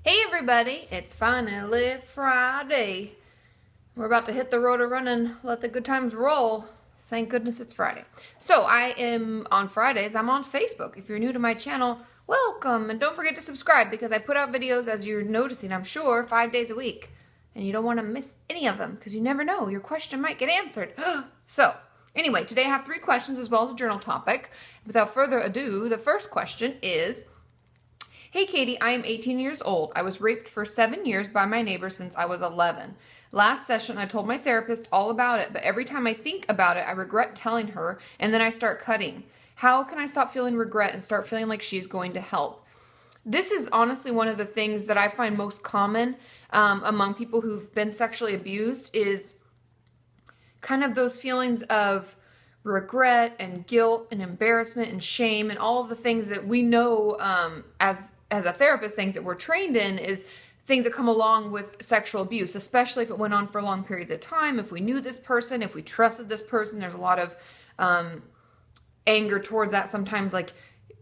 Hey everybody, it's finally Friday. We're about to hit the road to run and let the good times roll. Thank goodness it's Friday. So I am on Fridays, I'm on Facebook. If you're new to my channel, welcome. And don't forget to subscribe because I put out videos, as you're noticing, I'm sure, 5 days a week. And you don't want to miss any of them because you never know, your question might get answered. So anyway, today I have 3 questions as well as a journal topic. Without further ado, the first question is, hey Katie, I am 18 years old. I was raped for 7 years by my neighbor since I was 11. Last session, I told my therapist all about it, but every time I think about it, I regret telling her, and then I start cutting. How can I stop feeling regret and start feeling like she's going to help? This is honestly one of the things that I find most common among people who've been sexually abused is kind of those feelings of regret and guilt and embarrassment and shame and all of the things that we know as a therapist, things that we're trained in is things that come along with sexual abuse, especially if it went on for long periods of time, if we knew this person, if we trusted this person. There's a lot of anger towards that sometimes, like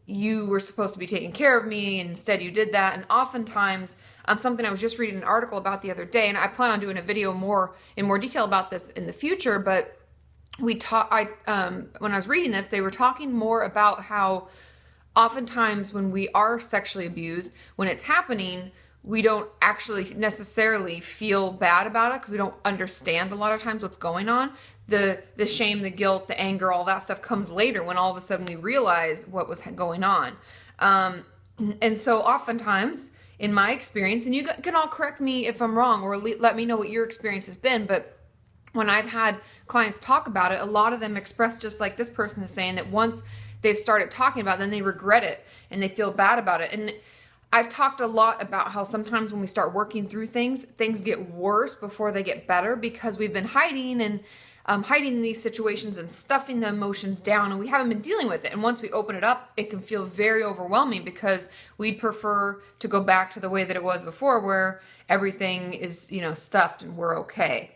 you were supposed to be taking care of me and instead you did that. And oftentimes something I was just reading an article about the other day, and I plan on doing a video in more detail about this in the future, but when I was reading this, they were talking more about how oftentimes when we are sexually abused, when it's happening, we don't actually necessarily feel bad about it because we don't understand a lot of times what's going on. The shame, the guilt, the anger, all that stuff comes later when all of a sudden we realize what was going on. And so oftentimes, in my experience, and you can all correct me if I'm wrong or let me know what your experience has been, but when I've had clients talk about it, a lot of them express just like this person is saying that once they've started talking about it, then they regret it and they feel bad about it. And I've talked a lot about how sometimes when we start working through things get worse before they get better because we've been hiding these situations and stuffing the emotions down, and we haven't been dealing with it. And once we open it up, it can feel very overwhelming because we'd prefer to go back to the way that it was before, where everything is, stuffed and we're okay.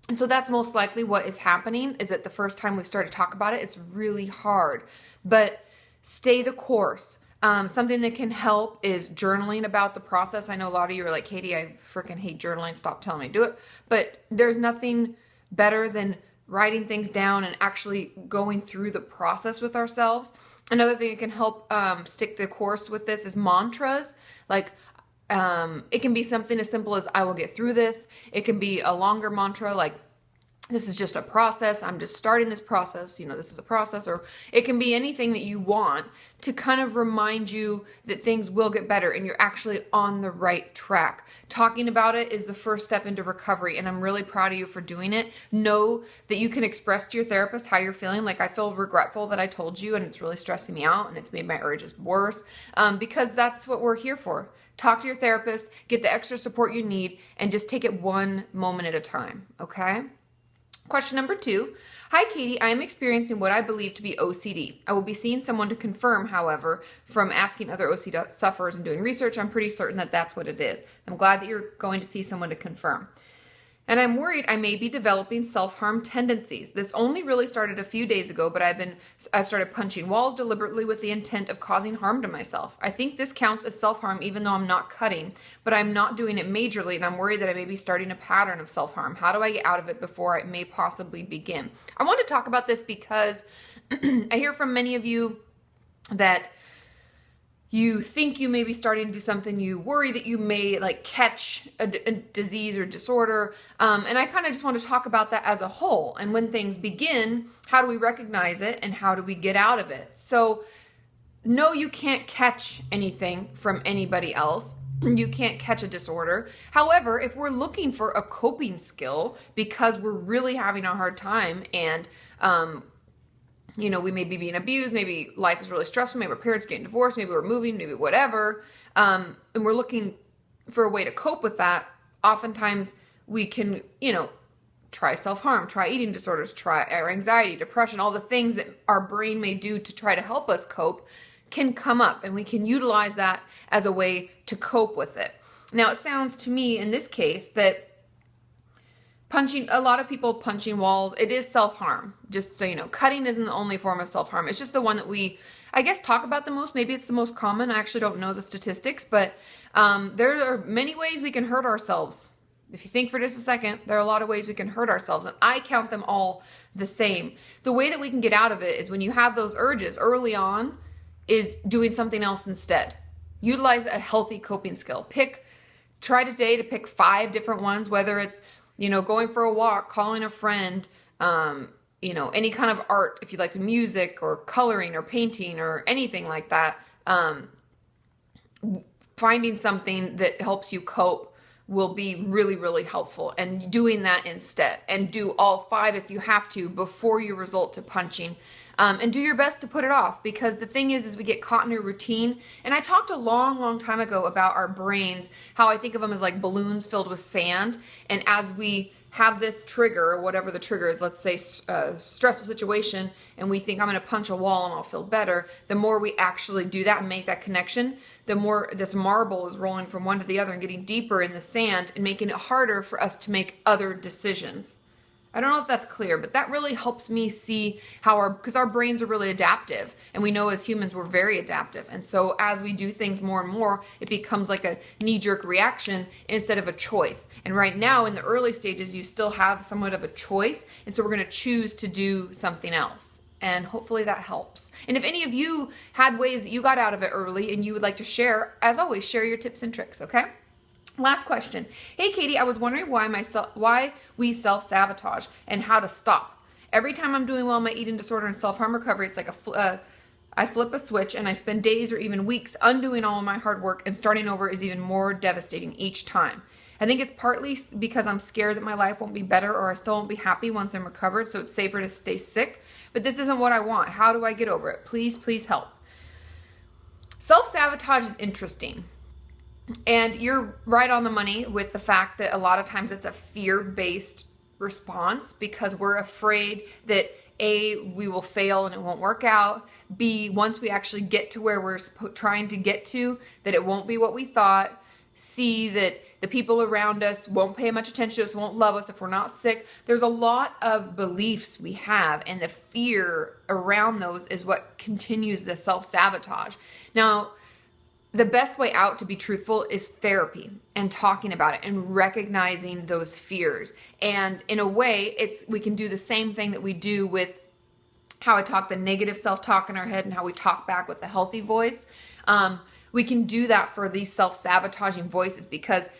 And so that's most likely what is happening, is that the first time we've started to talk about it, it's really hard. But stay the course. Something that can help is journaling about the process. I know a lot of you are like, Katie, I freaking hate journaling. Stop telling me to do it. But there's nothing better than writing things down and actually going through the process with ourselves. Another thing that can help stick the course with this is mantras. Like, it can be something as simple as I will get through this. It can be a longer mantra like this is just a process. I'm just starting this process. This is a process. Or it can be anything that you want to kind of remind you that things will get better and you're actually on the right track. Talking about it is the first step into recovery, and I'm really proud of you for doing it. Know that you can express to your therapist how you're feeling. Like, I feel regretful that I told you and it's really stressing me out and it's made my urges worse, because that's what we're here for. Talk to your therapist, get the extra support you need, and just take it one moment at a time, okay? Question number 2. Hi, Katie. I am experiencing what I believe to be OCD. I will be seeing someone to confirm, however, from asking other OCD sufferers and doing research, I'm pretty certain that that's what it is. I'm glad that you're going to see someone to confirm. And I'm worried I may be developing self-harm tendencies. This only really started a few days ago, but I've started punching walls deliberately with the intent of causing harm to myself. I think this counts as self-harm even though I'm not cutting, but I'm not doing it majorly, and I'm worried that I may be starting a pattern of self-harm. How do I get out of it before it may possibly begin? I want to talk about this because I hear from many of you that you think you may be starting to do something, you worry that you may catch a disease or disorder, and I kind of just want to talk about that as a whole. And when things begin, how do we recognize it and how do we get out of it? So no, you can't catch anything from anybody else. You can't catch a disorder. However, if we're looking for a coping skill because we're really having a hard time and we may be being abused, maybe life is really stressful, maybe our parents getting divorced, maybe we're moving, maybe whatever, and we're looking for a way to cope with that, oftentimes we can, try self-harm, try eating disorders, try our anxiety, depression, all the things that our brain may do to try to help us cope can come up, and we can utilize that as a way to cope with it. Now, it sounds to me in this case that a lot of people punching walls, it is self-harm. Just so you know, cutting isn't the only form of self-harm. It's just the one that we I guess, talk about the most. Maybe it's the most common. I actually don't know the statistics, but there are many ways we can hurt ourselves. If you think for just a second, there are a lot of ways we can hurt ourselves, and I count them all the same. The way that we can get out of it is when you have those urges early on, is doing something else instead. Utilize a healthy coping skill. Try today to pick 5 different ones, whether it's, going for a walk, calling a friend, any kind of art, if you like music or coloring or painting or anything like that. Finding something that helps you cope will be really, really helpful, and doing that instead, and do all 5 if you have to before you resort to punching, and do your best to put it off, because the thing is we get caught in a routine. And I talked a long time ago about our brains, how I think of them as like balloons filled with sand, and as we have this trigger, or whatever the trigger is, let's say stressful situation, and we think I'm going to punch a wall and I'll feel better, the more we actually do that and make that connection, the more this marble is rolling from one to the other and getting deeper in the sand and making it harder for us to make other decisions. I don't know if that's clear, but that really helps me see how because our brains are really adaptive, and we know as humans we're very adaptive. And so as we do things more and more, it becomes like a knee-jerk reaction instead of a choice. And right now in the early stages, you still have somewhat of a choice. And so we're going to choose to do something else. And hopefully that helps. And if any of you had ways that you got out of it early and you would like to share, as always, share your tips and tricks, okay? Last question. Hey, Katie, I was wondering why we self-sabotage and how to stop. Every time I'm doing well in my eating disorder and self-harm recovery, it's like I flip a switch and I spend days or even weeks undoing all of my hard work, and starting over is even more devastating each time. I think it's partly because I'm scared that my life won't be better, or I still won't be happy once I'm recovered, so it's safer to stay sick. But this isn't what I want. How do I get over it? Please help. Self-sabotage is interesting. And you're right on the money with the fact that a lot of times it's a fear-based response, because we're afraid that A, we will fail and it won't work out. B, once we actually get to where we're trying to get to, that it won't be what we thought. C, that the people around us won't pay much attention to us, won't love us if we're not sick. There's a lot of beliefs we have, and the fear around those is what continues the self-sabotage. Now, the best way out, to be truthful, is therapy and talking about it and recognizing those fears. And in a way, we can do the same thing that we do with how I talk the negative self-talk in our head and how we talk back with the healthy voice. We can do that for these self-sabotaging voices, because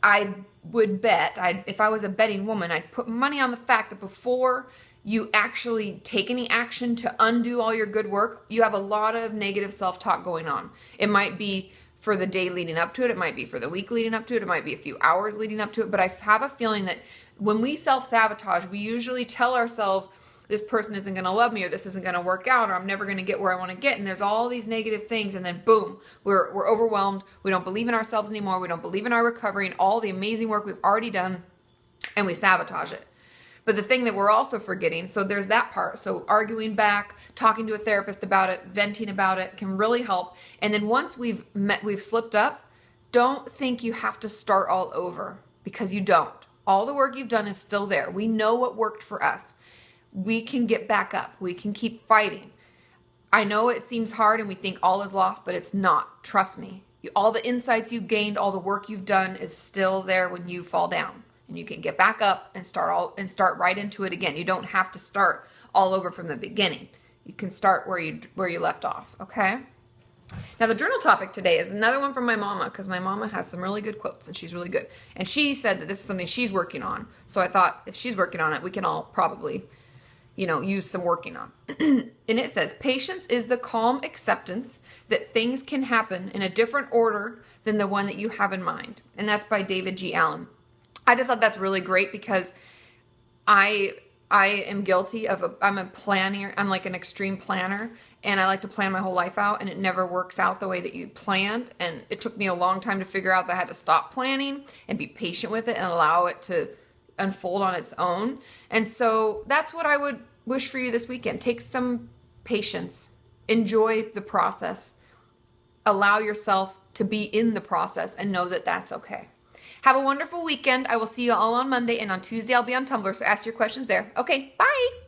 I would bet, if I was a betting woman, I'd put money on the fact that before you actually take any action to undo all your good work, you have a lot of negative self-talk going on. It might be for the day leading up to it. It might be for the week leading up to it. It might be a few hours leading up to it. But I have a feeling that when we self-sabotage, we usually tell ourselves, this person isn't going to love me, or this isn't going to work out, or I'm never going to get where I want to get. And there's all these negative things. And then boom, we're overwhelmed. We don't believe in ourselves anymore. We don't believe in our recovery and all the amazing work we've already done, and we sabotage it. But the thing that we're also forgetting, so there's that part. So arguing back, talking to a therapist about it, venting about it can really help. And then once we've slipped up, don't think you have to start all over, because you don't. All the work you've done is still there. We know what worked for us. We can get back up. We can keep fighting. I know it seems hard and we think all is lost, but it's not. Trust me. All the insights you gained, all the work you've done is still there when you fall down. And you can get back up and start right into it again. You don't have to start all over from the beginning. You can start where you left off, okay? Now, the journal topic today is another one from my mama, because my mama has some really good quotes, and she's really good. And she said that this is something she's working on. So I thought, if she's working on it, we can all probably, use some working on. And it says, patience is the calm acceptance that things can happen in a different order than the one that you have in mind. And that's by David G. Allen. I just thought that's really great, because I am guilty of I'm a planner. I'm like an extreme planner, and I like to plan my whole life out, and it never works out the way that you planned. And it took me a long time to figure out that I had to stop planning and be patient with it and allow it to unfold on its own. And so that's what I would wish for you this weekend. Take some patience, enjoy the process, allow yourself to be in the process, and know that that's okay. Have a wonderful weekend. I will see you all on Monday, and on Tuesday I'll be on Tumblr, so ask your questions there. Okay, bye.